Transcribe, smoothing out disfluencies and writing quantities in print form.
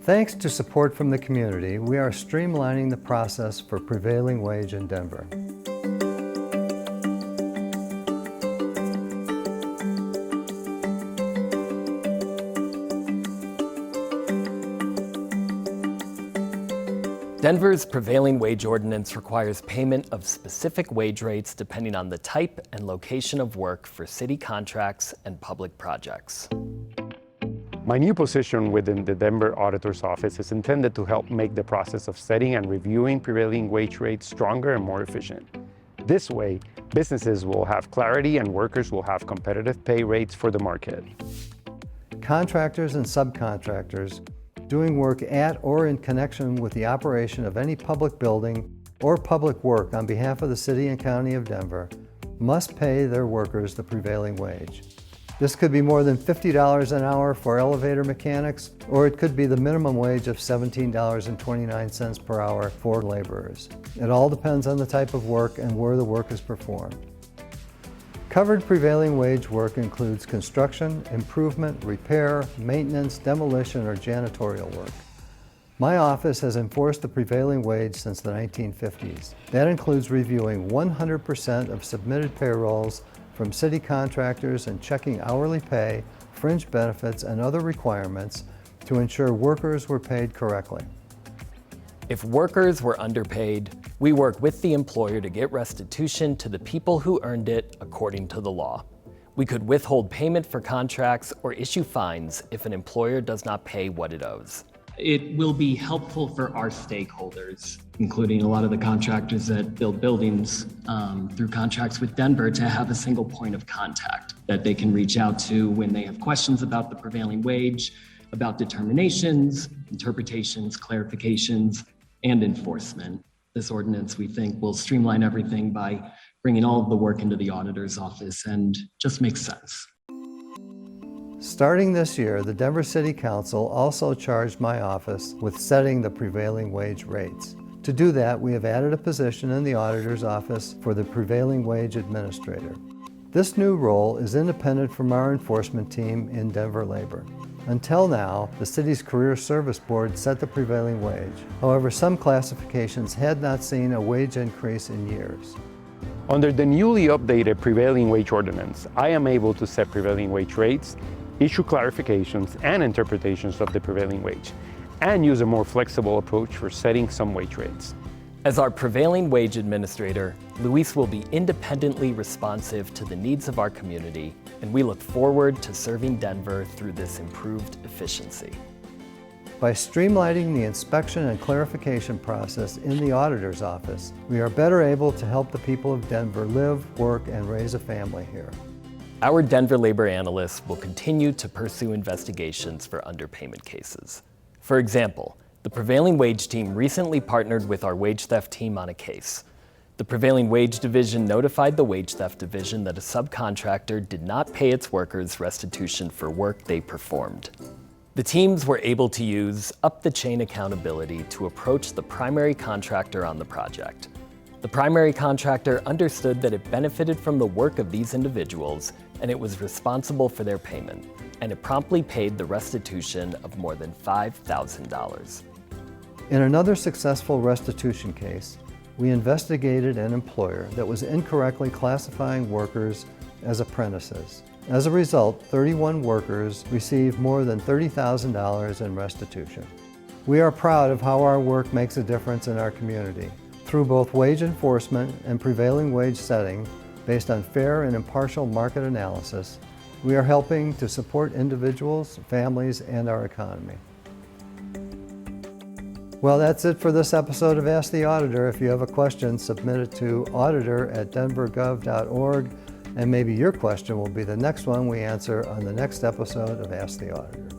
Thanks to support from the community, we are streamlining the process for prevailing wage in Denver. Denver's prevailing wage ordinance requires payment of specific wage rates depending on the type and location of work for city contracts and public projects. My new position within the Denver Auditor's Office is intended to help make the process of setting and reviewing prevailing wage rates stronger and more efficient. This way, businesses will have clarity and workers will have competitive pay rates for the market. Contractors and subcontractors doing work at or in connection with the operation of any public building or public work on behalf of the City and County of Denver must pay their workers the prevailing wage. This could be more than $50 an hour for elevator mechanics, or it could be the minimum wage of $17.29 per hour for laborers. It all depends on the type of work and where the work is performed. Covered prevailing wage work includes construction, improvement, repair, maintenance, demolition, or janitorial work. My office has enforced the prevailing wage since the 1950s. That includes reviewing 100% of submitted payrolls from city contractors and checking hourly pay, fringe benefits, and other requirements to ensure workers were paid correctly. If workers were underpaid, we work with the employer to get restitution to the people who earned it according to the law. We could withhold payment for contracts or issue fines if an employer does not pay what it owes. It will be helpful for our stakeholders, including a lot of the contractors that build buildings through contracts with Denver, to have a single point of contact that they can reach out to when they have questions about the prevailing wage, about determinations, interpretations, clarifications, and enforcement. This ordinance, we think, will streamline everything by bringing all of the work into the auditor's office and just makes sense. Starting this year, the Denver City Council also charged my office with setting the prevailing wage rates. To do that, we have added a position in the auditor's office for the prevailing wage administrator. This new role is independent from our enforcement team in Denver Labor. Until now, the city's Career Service Board set the prevailing wage. However, some classifications had not seen a wage increase in years. Under the newly updated prevailing wage ordinance, I am able to set prevailing wage rates, issue clarifications and interpretations of the prevailing wage, and use a more flexible approach for setting some wage rates. As our prevailing wage administrator, Luis will be independently responsive to the needs of our community, and we look forward to serving Denver through this improved efficiency. By streamlining the inspection and clarification process in the auditor's office, we are better able to help the people of Denver live, work, and raise a family here. Our Denver labor analysts will continue to pursue investigations for underpayment cases. For example, the prevailing wage team recently partnered with our wage theft team on a case. The prevailing wage division notified the wage theft division that a subcontractor did not pay its workers restitution for work they performed. The teams were able to use up-the-chain accountability to approach the primary contractor on the project. The primary contractor understood that it benefited from the work of these individuals and it was responsible for their payment, and it promptly paid the restitution of more than $5,000. In another successful restitution case, we investigated an employer that was incorrectly classifying workers as apprentices. As a result, 31 workers received more than $30,000 in restitution. We are proud of how our work makes a difference in our community. Through both wage enforcement and prevailing wage setting, based on fair and impartial market analysis, we are helping to support individuals, families, and our economy. Well, that's it for this episode of Ask the Auditor. If you have a question, submit it to auditor@denvergov.org, and maybe your question will be the next one we answer on the next episode of Ask the Auditor.